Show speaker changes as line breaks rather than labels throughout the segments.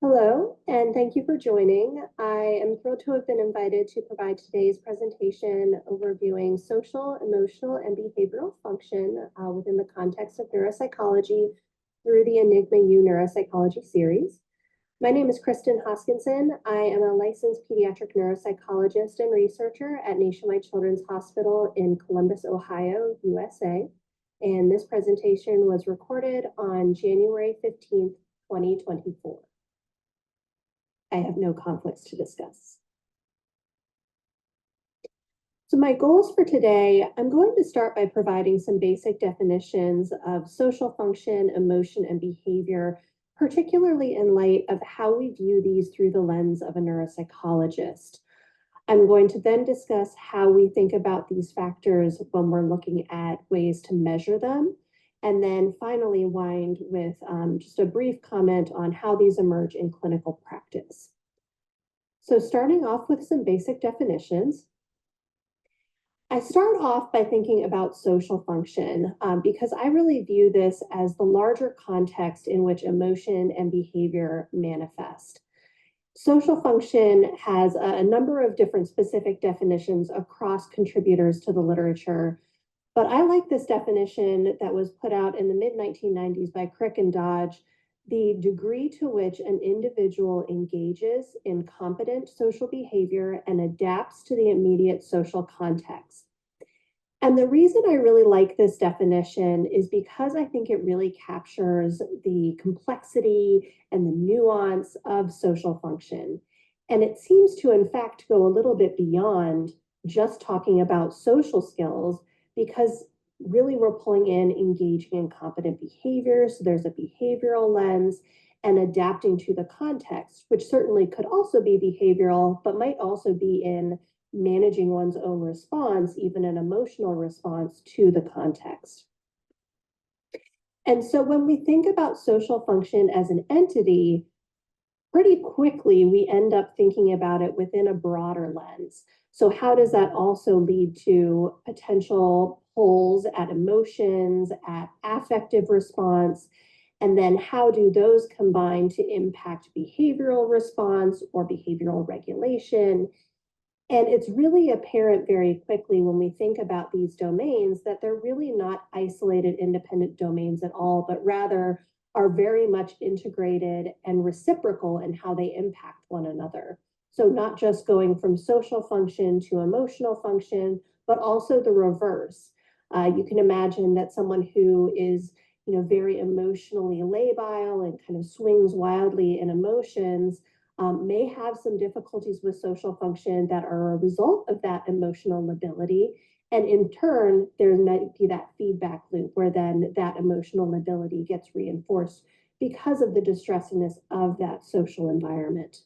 Hello, and thank you for joining. I am thrilled to have been invited to provide today's presentation overviewing social, emotional, and behavioral function within the context of neuropsychology through the ENIGMA-U neuropsychology series. My name is Kristen Hoskinson. I am a licensed pediatric neuropsychologist and researcher at Nationwide Children's Hospital in Columbus, Ohio, USA. And this presentation was recorded on January 15th, 2024. I have no conflicts to discuss. So my goals for today, I'm going to start by providing some basic definitions of social function, emotion, and behavior, particularly in light of how we view these through the lens of a neuropsychologist. I'm going to then discuss how we think about these factors when we're looking at ways to measure them, and then finally wind with just a brief comment on how these emerge in clinical practice. So starting off with some basic definitions, I start off by thinking about social function because I really view this as the larger context in which emotion and behavior manifest. Social function has a number of different specific definitions across contributors to the literature, but I like this definition that was put out in the mid-1990s by Crick and Dodge: the degree to which an individual engages in competent social behavior and adapts to the immediate social context. And the reason I really like this definition is because I think it really captures the complexity and the nuance of social function. And it seems to, in fact, go a little bit beyond just talking about social skills, because really we're pulling in engaging in competent behavior. So there's a behavioral lens, and adapting to the context, which certainly could also be behavioral, but might also be in managing one's own response, even an emotional response to the context. And so when we think about social function as an entity, pretty quickly we end up thinking about it within a broader lens. So how does that also lead to potential pulls at emotions, at affective response? And then how do those combine to impact behavioral response or behavioral regulation? And it's really apparent very quickly when we think about these domains that they're really not isolated independent domains at all, but rather are very much integrated and reciprocal in how they impact one another. So not just going from social function to emotional function, but also the reverse. You can imagine that someone who is very emotionally labile and kind of swings wildly in emotions may have some difficulties with social function that are a result of that emotional lability. And in turn, there might be that feedback loop where then that emotional lability gets reinforced because of the distressiness of that social environment.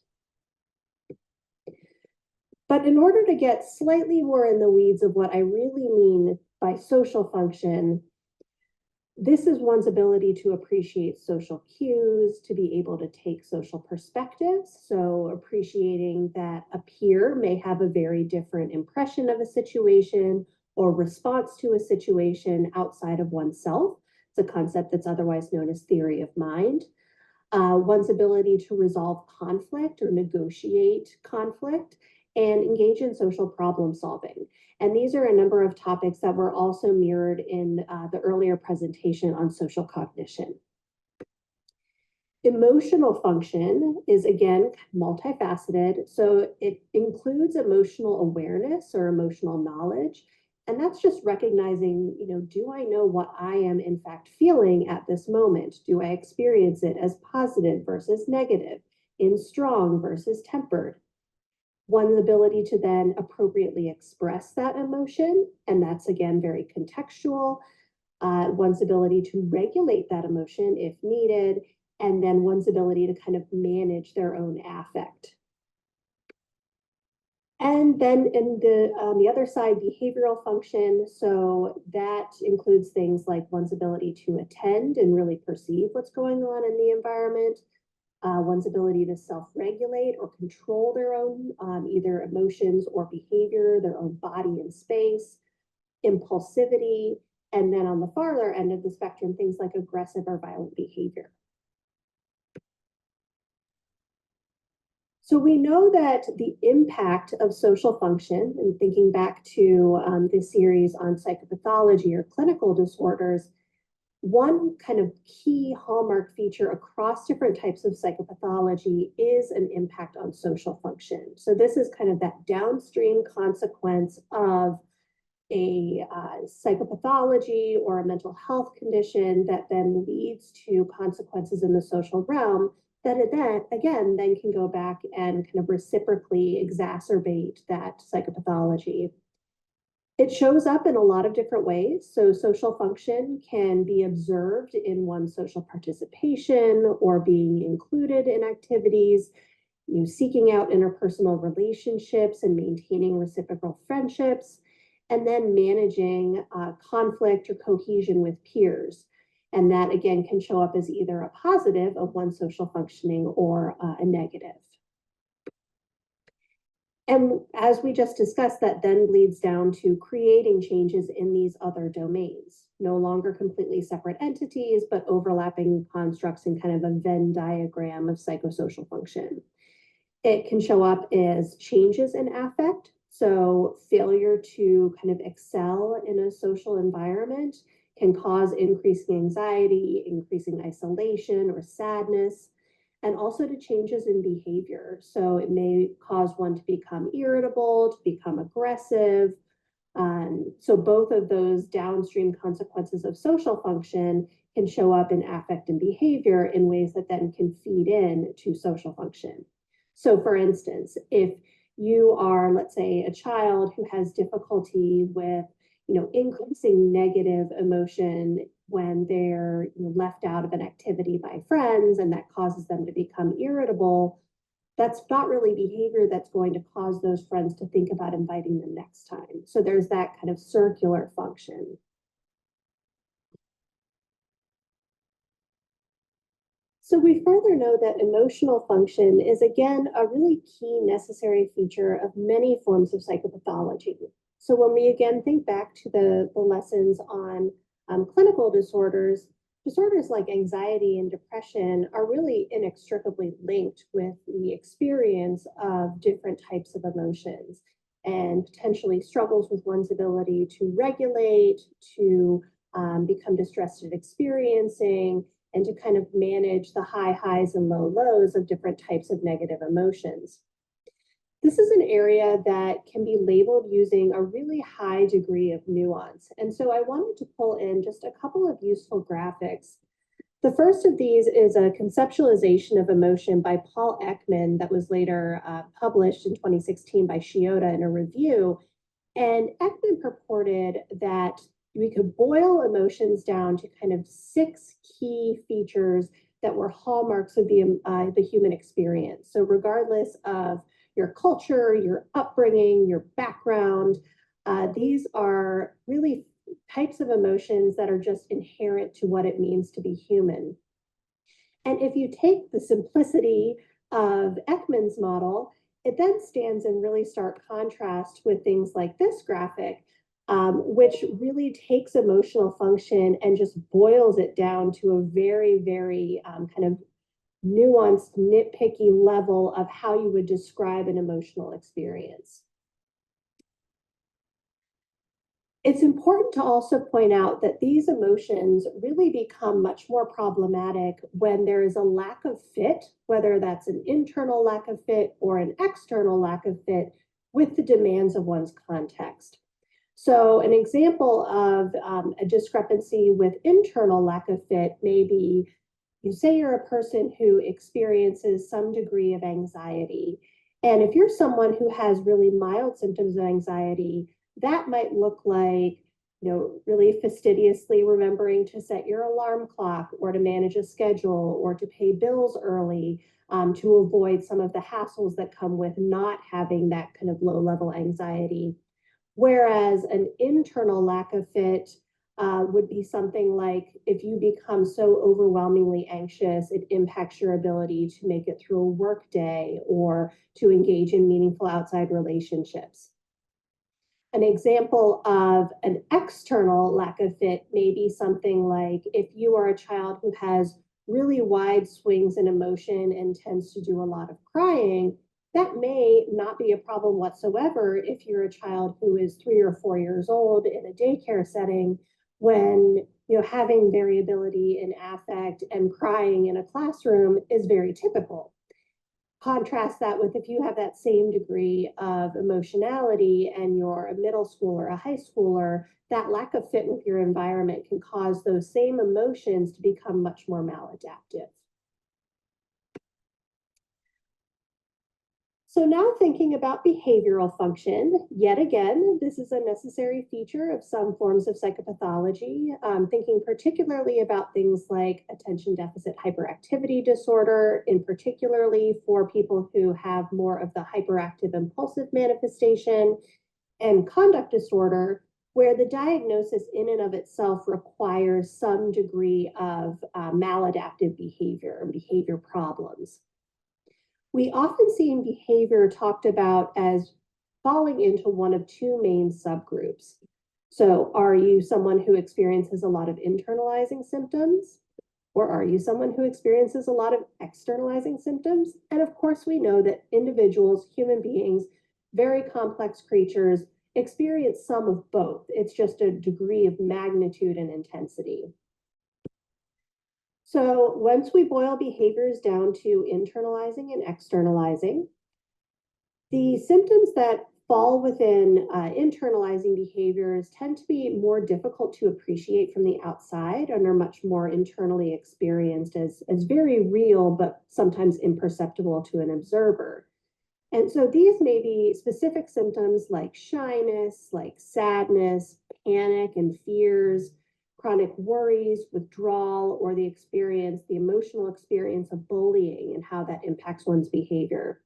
But in order to get slightly more in the weeds of what I really mean by social function, this is one's ability to appreciate social cues, to be able to take social perspectives. So appreciating that a peer may have a very different impression of a situation or response to a situation outside of oneself. It's a concept that's otherwise known as theory of mind. One's ability to resolve conflict or negotiate conflict, and engage in social problem solving. And these are a number of topics that were also mirrored in the earlier presentation on social cognition. Emotional function is, again, multifaceted. So it includes emotional awareness or emotional knowledge. And that's just recognizing, do I know what I am in fact feeling at this moment? Do I experience it as positive versus negative, in strong versus tempered? One's ability to then appropriately express that emotion, and that's, again, very contextual. One's ability to regulate that emotion if needed, and then one's ability to kind of manage their own affect. And then on the other side, behavioral function. So that includes things like one's ability to attend and really perceive what's going on in the environment, one's ability to self-regulate or control their own either emotions or behavior, their own body and space, impulsivity, and then on the farther end of the spectrum, things like aggressive or violent behavior. So we know that the impact of social function, and thinking back to this series on psychopathology or clinical disorders, one kind of key hallmark feature across different types of psychopathology is an impact on social function. So this is kind of that downstream consequence of a psychopathology or a mental health condition that then leads to consequences in the social realm that it then again then can go back and kind of reciprocally exacerbate that psychopathology. It shows up in a lot of different ways. So social function can be observed in one's social participation or being included in activities, seeking out interpersonal relationships and maintaining reciprocal friendships, and then managing conflict or cohesion with peers. And that again can show up as either a positive of one's social functioning or a negative. And as we just discussed, that then bleeds down to creating changes in these other domains, no longer completely separate entities, but overlapping constructs in kind of a Venn diagram of psychosocial function. It can show up as changes in affect, so failure to kind of excel in a social environment can cause increasing anxiety, increasing isolation or sadness, and also to changes in behavior. So it may cause one to become irritable, to become aggressive. So both of those downstream consequences of social function can show up in affect and behavior in ways that then can feed in to social function. So for instance, if you are, let's say, a child who has difficulty with increasing negative emotion when they're left out of an activity by friends, and that causes them to become irritable, that's not really behavior that's going to cause those friends to think about inviting them next time. So there's that kind of circular function. So we further know that emotional function is, again, a really key necessary feature of many forms of psychopathology. So when we again think back to the lessons on clinical disorders, disorders like anxiety and depression are really inextricably linked with the experience of different types of emotions and potentially struggles with one's ability to regulate, to become distressed at experiencing, and to kind of manage the high highs and low lows of different types of negative emotions. This is an area that can be labeled using a really high degree of nuance. And so I wanted to pull in just a couple of useful graphics. The first of these is a conceptualization of emotion by Paul Ekman that was later published in 2016 by Shiota in a review. And Ekman purported that we could boil emotions down to kind of 6 key features that were hallmarks of the human experience. So regardless of your culture, your upbringing, your background, these are really types of emotions that are just inherent to what it means to be human. And if you take the simplicity of Ekman's model, it then stands in really stark contrast with things like this graphic, which really takes emotional function and just boils it down to a very, very kind of nuanced, nitpicky level of how you would describe an emotional experience. It's important to also point out that these emotions really become much more problematic when there is a lack of fit, whether that's an internal lack of fit or an external lack of fit with the demands of one's context. So an example of a discrepancy with internal lack of fit may be, you say you're a person who experiences some degree of anxiety. And if you're someone who has really mild symptoms of anxiety, that might look like, really fastidiously remembering to set your alarm clock or to manage a schedule or to pay bills early, to avoid some of the hassles that come with not having that kind of low-level anxiety. Whereas an internal lack of fit would be something like if you become so overwhelmingly anxious, it impacts your ability to make it through a work day or to engage in meaningful outside relationships. An example of an external lack of fit may be something like if you are a child who has really wide swings in emotion and tends to do a lot of crying, That may not be a problem whatsoever if you're a child who is 3 or 4 years old in a daycare setting, when having variability in affect and crying in a classroom is very typical. Contrast that with if you have that same degree of emotionality and you're a middle schooler, a high schooler, that lack of fit with your environment can cause those same emotions to become much more maladaptive. So now thinking about behavioral function, yet again, this is a necessary feature of some forms of psychopathology, thinking particularly about things like attention deficit hyperactivity disorder, in particularly for people who have more of the hyperactive impulsive manifestation, and conduct disorder, where the diagnosis in and of itself requires some degree of maladaptive behavior and behavior problems. We often see in behavior talked about as falling into one of two main subgroups. So, are you someone who experiences a lot of internalizing symptoms? Or are you someone who experiences a lot of externalizing symptoms? And of course, we know that individuals, human beings, very complex creatures, experience some of both. It's just a degree of magnitude and intensity. So once we boil behaviors down to internalizing and externalizing, the symptoms that fall within internalizing behaviors tend to be more difficult to appreciate from the outside and are much more internally experienced as very real, but sometimes imperceptible to an observer. And so these may be specific symptoms like shyness, like sadness, panic and fears, chronic worries, withdrawal, or the emotional experience of bullying and how that impacts one's behavior.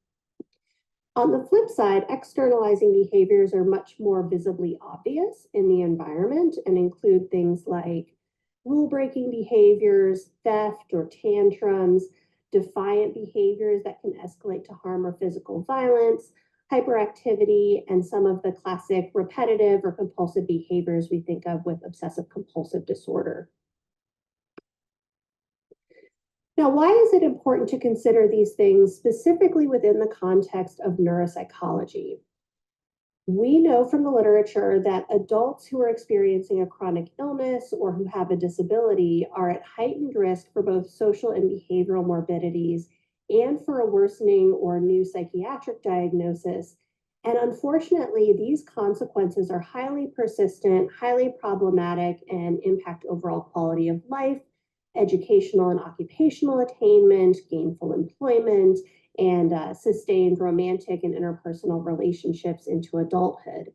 On the flip side, externalizing behaviors are much more visibly obvious in the environment and include things like rule-breaking behaviors, theft or tantrums, defiant behaviors that can escalate to harm or physical violence, hyperactivity, and some of the classic repetitive or compulsive behaviors we think of with obsessive compulsive disorder. Now, why is it important to consider these things specifically within the context of neuropsychology? We know from the literature that adults who are experiencing a chronic illness or who have a disability are at heightened risk for both social and behavioral morbidities and for a worsening or new psychiatric diagnosis. And unfortunately, these consequences are highly persistent, highly problematic, and impact overall quality of life, educational and occupational attainment, gainful employment, and sustained romantic and interpersonal relationships into adulthood.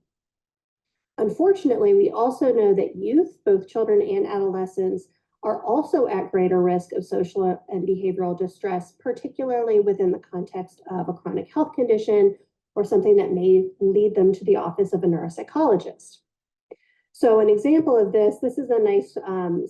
Unfortunately, we also know that youth, both children and adolescents, are also at greater risk of social and behavioral distress, particularly within the context of a chronic health condition or something that may lead them to the office of a neuropsychologist. So an example of this is a nice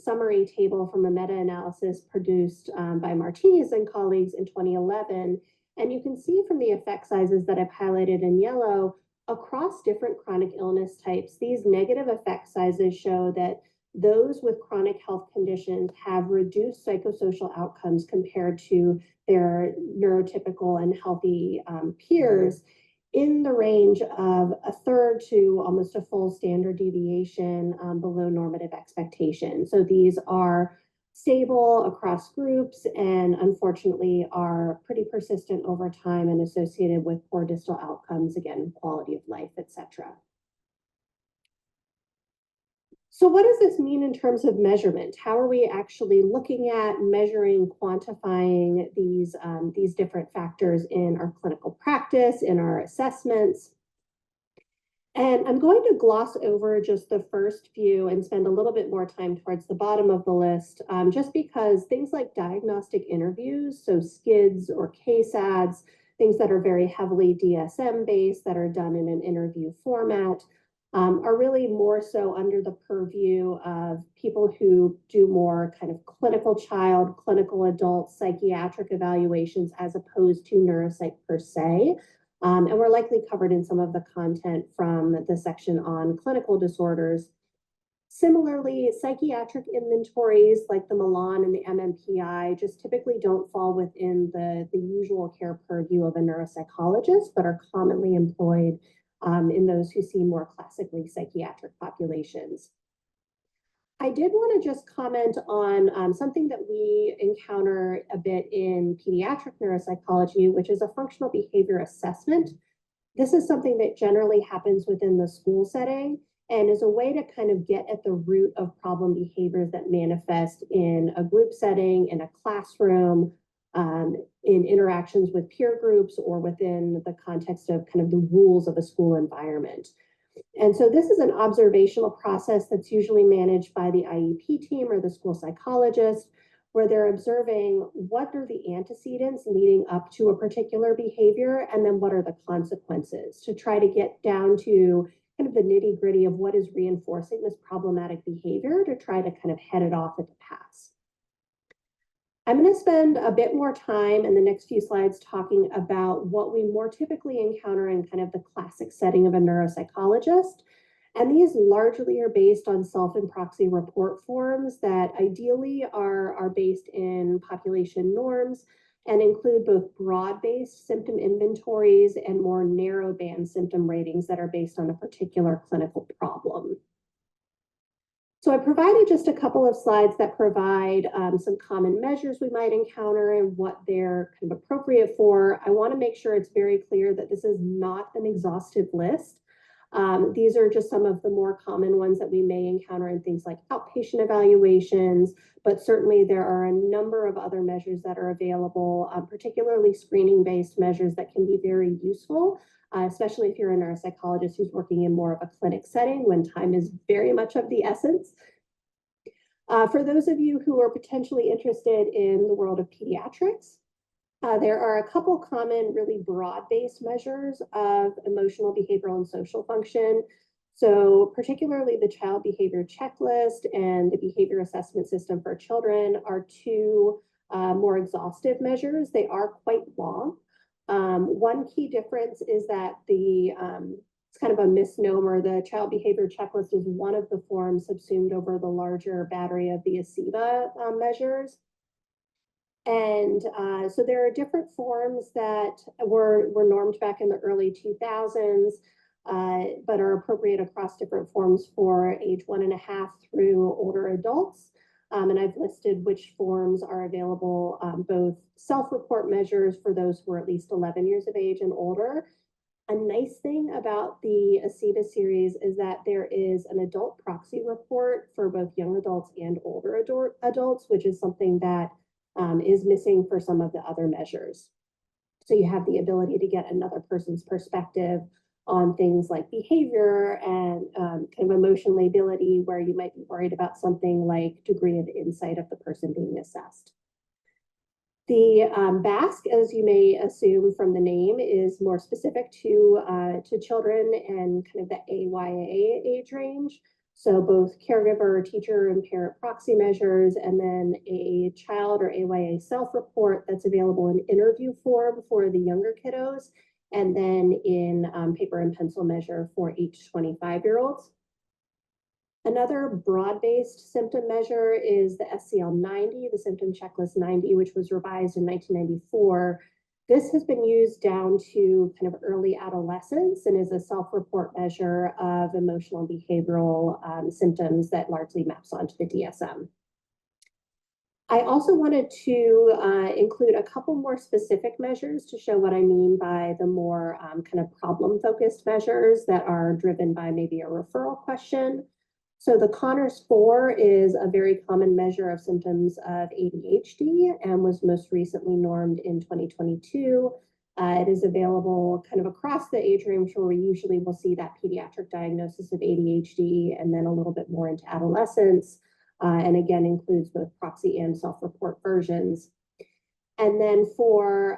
summary table from a meta-analysis produced by Martinez and colleagues in 2011. And you can see from the effect sizes that I've highlighted in yellow, across different chronic illness types, these negative effect sizes show that those with chronic health conditions have reduced psychosocial outcomes compared to their neurotypical and healthy peers in the range of a third to almost a full standard deviation below normative expectation. So these are stable across groups and unfortunately are pretty persistent over time and associated with poor distal outcomes, again, quality of life, etc. So what does this mean in terms of measurement? How are we actually looking at measuring, quantifying these different factors in our clinical practice, in our assessments? And I'm going to gloss over just the first few and spend a little bit more time towards the bottom of the list, just because things like diagnostic interviews, so SKIDs or KSADs, things that are very heavily DSM-based, that are done in an interview format, are really more so under the purview of people who do more kind of clinical child, clinical adult, psychiatric evaluations as opposed to neuropsych per se. And we're likely covered in some of the content from the section on clinical disorders. Similarly, psychiatric inventories like the Milan and the MMPI just typically don't fall within the usual care purview of a neuropsychologist, but are commonly employed in those who see more classically psychiatric populations. I did want to just comment on something that we encounter a bit in pediatric neuropsychology, which is a functional behavior assessment. This is something that generally happens within the school setting and is a way to kind of get at the root of problem behaviors that manifest in a group setting, in a classroom, in interactions with peer groups, or within the context of kind of the rules of a school environment. And so this is an observational process that's usually managed by the IEP team or the school psychologist, where they're observing what are the antecedents leading up to a particular behavior, and then what are the consequences, to try to get down to kind of the nitty gritty of what is reinforcing this problematic behavior to try to kind of head it off at the pass. I'm going to spend a bit more time in the next few slides talking about what we more typically encounter in kind of the classic setting of a neuropsychologist. And these largely are based on self and proxy report forms that ideally are based in population norms and include both broad-based symptom inventories and more narrow band symptom ratings that are based on a particular clinical problem. So I provided just a couple of slides that provide some common measures we might encounter and what they're kind of appropriate for. I want to make sure it's very clear that this is not an exhaustive list. These are just some of the more common ones that we may encounter in things like outpatient evaluations, but certainly there are a number of other measures that are available, particularly screening-based measures that can be very useful, especially if you're a neuropsychologist who's working in more of a clinic setting when time is very much of the essence. For those of you who are potentially interested in the world of pediatrics, there are a couple common, really broad-based measures of emotional, behavioral, and social function. So particularly the child behavior checklist and the behavior assessment system for children are two more exhaustive measures. They are quite long. One key difference is that it's kind of a misnomer. The child behavior checklist is one of the forms subsumed over the larger battery of the ACEBA measures. And so there are different forms that were normed back in the early 2000s, but are appropriate across different forms for age 1.5 through older adults. And I've listed which forms are available, both self-report measures for those who are at least 11 years of age and older. A nice thing about the ACEBA series is that there is an adult proxy report for both young adults and older adults, which is something that is missing for some of the other measures. So you have the ability to get another person's perspective on things like behavior and kind of emotion lability, where you might be worried about something like degree of insight of the person being assessed. The BASC, as you may assume from the name, is more specific to children and kind of the AYA age range. So both caregiver, teacher, and parent proxy measures, and then a child or AYA self-report that's available in interview form for the younger kiddos, and then in paper and pencil measure for each 25-year-olds. Another broad-based symptom measure is the SCL-90, the Symptom Checklist 90, which was revised in 1994. This has been used down to kind of early adolescence and is a self-report measure of emotional and behavioral symptoms that largely maps onto the DSM. I also wanted to include a couple more specific measures to show what I mean by the more kind of problem-focused measures that are driven by maybe a referral question. So the Conners-4 is a very common measure of symptoms of ADHD and was most recently normed in 2022. It is available kind of across the age range where we usually will see that pediatric diagnosis of ADHD, and then a little bit more into adolescence, and again includes both proxy and self-report versions. And then for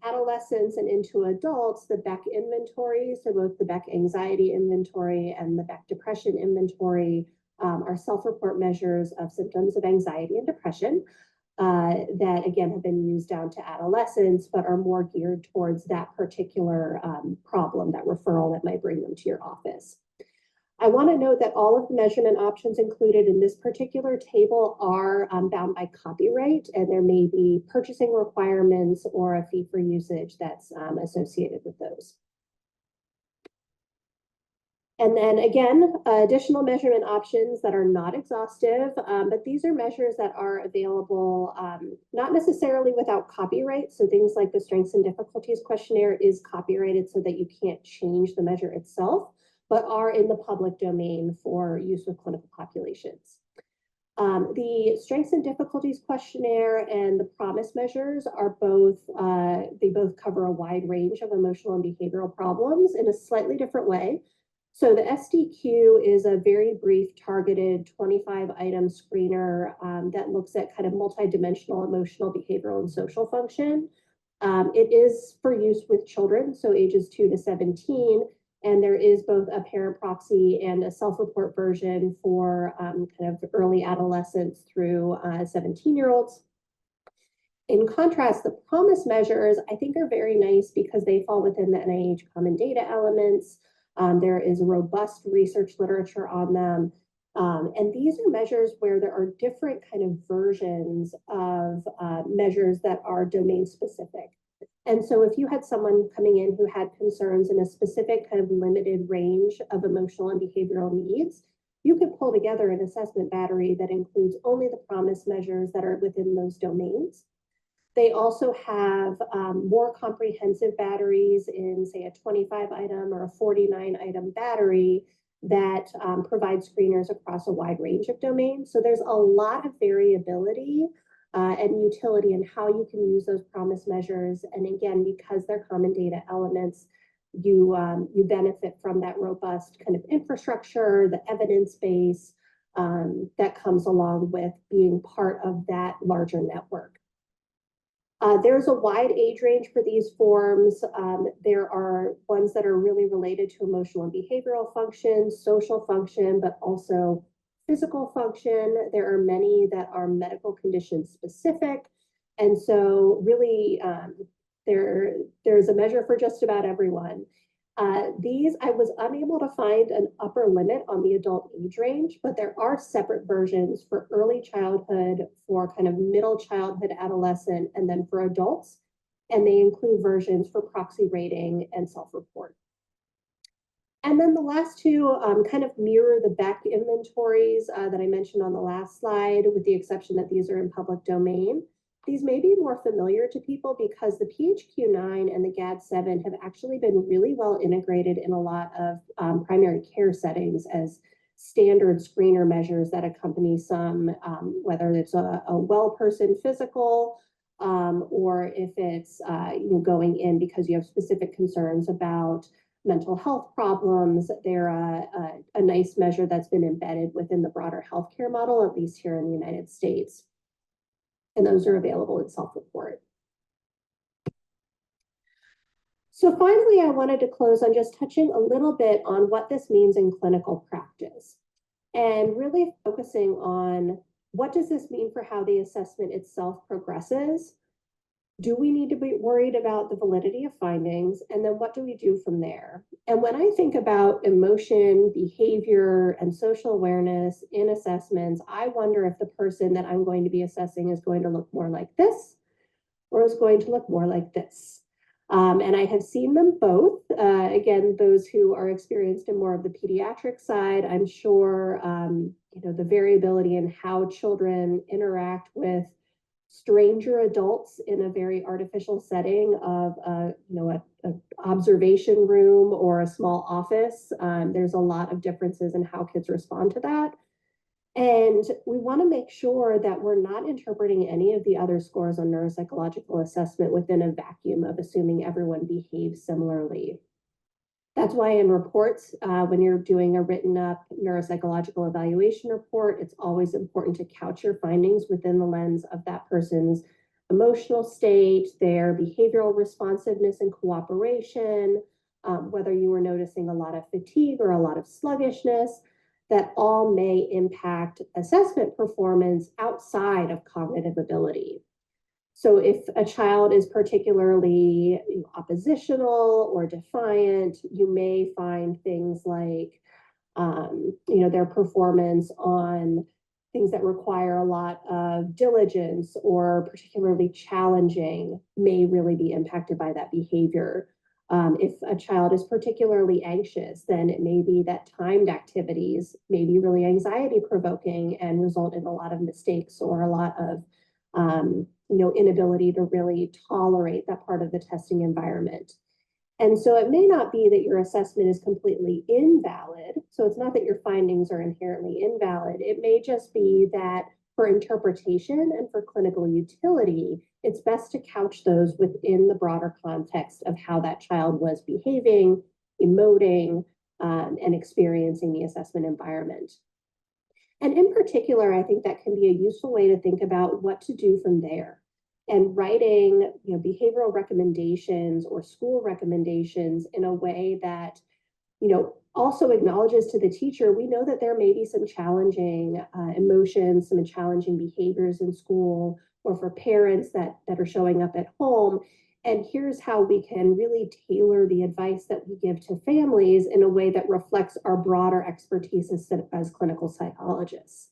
adolescents and into adults, the Beck inventory, so both the Beck anxiety inventory and the Beck depression inventory are self-report measures of symptoms of anxiety and depression that, again, have been used down to adolescents, but are more geared towards that particular problem, that referral that might bring them to your office. I want to note that all of the measurement options included in this particular table are bound by copyright, and there may be purchasing requirements or a fee for usage that's associated with those. And then again, additional measurement options that are not exhaustive, but these are measures that are available not necessarily without copyright. So things like the Strengths and Difficulties questionnaire is copyrighted so that you can't change the measure itself, but are in the public domain for use with clinical populations. The Strengths and Difficulties questionnaire and the PROMIS measures are both, they both cover a wide range of emotional and behavioral problems in a slightly different way. So the SDQ is a very brief, targeted 25-item screener that looks at kind of multidimensional emotional, behavioral, and social function. It is for use with children, so ages 2 to 17, and there is both a parent proxy and a self-report version for kind of early adolescents through 17-year-olds. In contrast, the PROMIS measures, I think, are very nice because they fall within the NIH common data elements. There is robust research literature on them. And these are measures where there are different kind of versions of measures that are domain specific. And so if you had someone coming in who had concerns in a specific kind of limited range of emotional and behavioral needs, you could pull together an assessment battery that includes only the PROMIS measures that are within those domains. They also have more comprehensive batteries in, say, a 25-item or a 49-item battery that provide screeners across a wide range of domains. So there's a lot of variability and utility in how you can use those PROMIS measures. And again, because they're common data elements, you benefit from that robust kind of infrastructure, the evidence base that comes along with being part of that larger network. There's a wide age range for these forms. There are ones that are really related to emotional and behavioral function, social function, but also physical function. There are many that are medical condition specific. And so really there's a measure for just about everyone. These, I was unable to find an upper limit on the adult age range, but there are separate versions for early childhood, for kind of middle childhood, adolescent, and then for adults. And they include versions for proxy rating and self-report. And then the last two kind of mirror the Beck inventories that I mentioned on the last slide, with the exception that these are in public domain. These may be more familiar to people because the PHQ-9 and the GAD-7 have actually been really well integrated in a lot of primary care settings as standard screener measures that accompany some, whether it's a well person physical or if it's going in because you have specific concerns about mental health problems. They're a nice measure that's been embedded within the broader healthcare model, at least here in the United States. And those are available in self-report. So finally, I wanted to close on just touching a little bit on what this means in clinical practice and really focusing on what does this mean for how the assessment itself progresses? Do we need to be worried about the validity of findings? And then what do we do from there? And when I think about emotion, behavior, and social awareness in assessments, I wonder if the person that I'm going to be assessing is going to look more like this or is going to look more like this. And I have seen them both. Again, those who are experienced in more of the pediatric side, I'm sure the variability in how children interact with stranger adults in a very artificial setting of an observation room or a small office. There's a lot of differences in how kids respond to that. And we want to make sure that we're not interpreting any of the other scores on neuropsychological assessment within a vacuum of assuming everyone behaves similarly. That's why in reports, when you're doing a written up neuropsychological evaluation report, it's always important to couch your findings within the lens of that person's emotional state, their behavioral responsiveness and cooperation, whether you were noticing a lot of fatigue or a lot of sluggishness, that all may impact assessment performance outside of cognitive ability. So if a child is particularly oppositional or defiant, you may find things like their performance on things that require a lot of diligence or particularly challenging may really be impacted by that behavior. If a child is particularly anxious, then it may be that timed activities may be really anxiety provoking and result in a lot of mistakes or a lot of inability to really tolerate that part of the testing environment. And so it may not be that your assessment is completely invalid. So it's not that your findings are inherently invalid. It may just be that for interpretation and for clinical utility, it's best to couch those within the broader context of how that child was behaving, emoting, and experiencing the assessment environment. And in particular, I think that can be a useful way to think about what to do from there. And writing, behavioral recommendations or school recommendations in a way that, also acknowledges to the teacher, we know that there may be some challenging emotions, some challenging behaviors in school, or for parents that are showing up at home. And here's how we can really tailor the advice that we give to families in a way that reflects our broader expertise as clinical psychologists.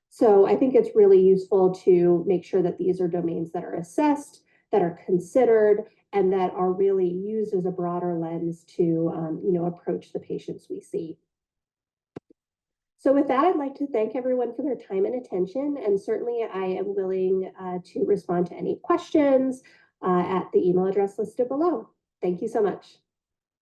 So I think it's really useful to make sure that these are domains that are assessed, that are considered, and that are really used as a broader lens to approach the patients we see. So with that, I'd like to thank everyone for their time and attention, and certainly I am willing to respond to any questions at the email address listed below. Thank you so much.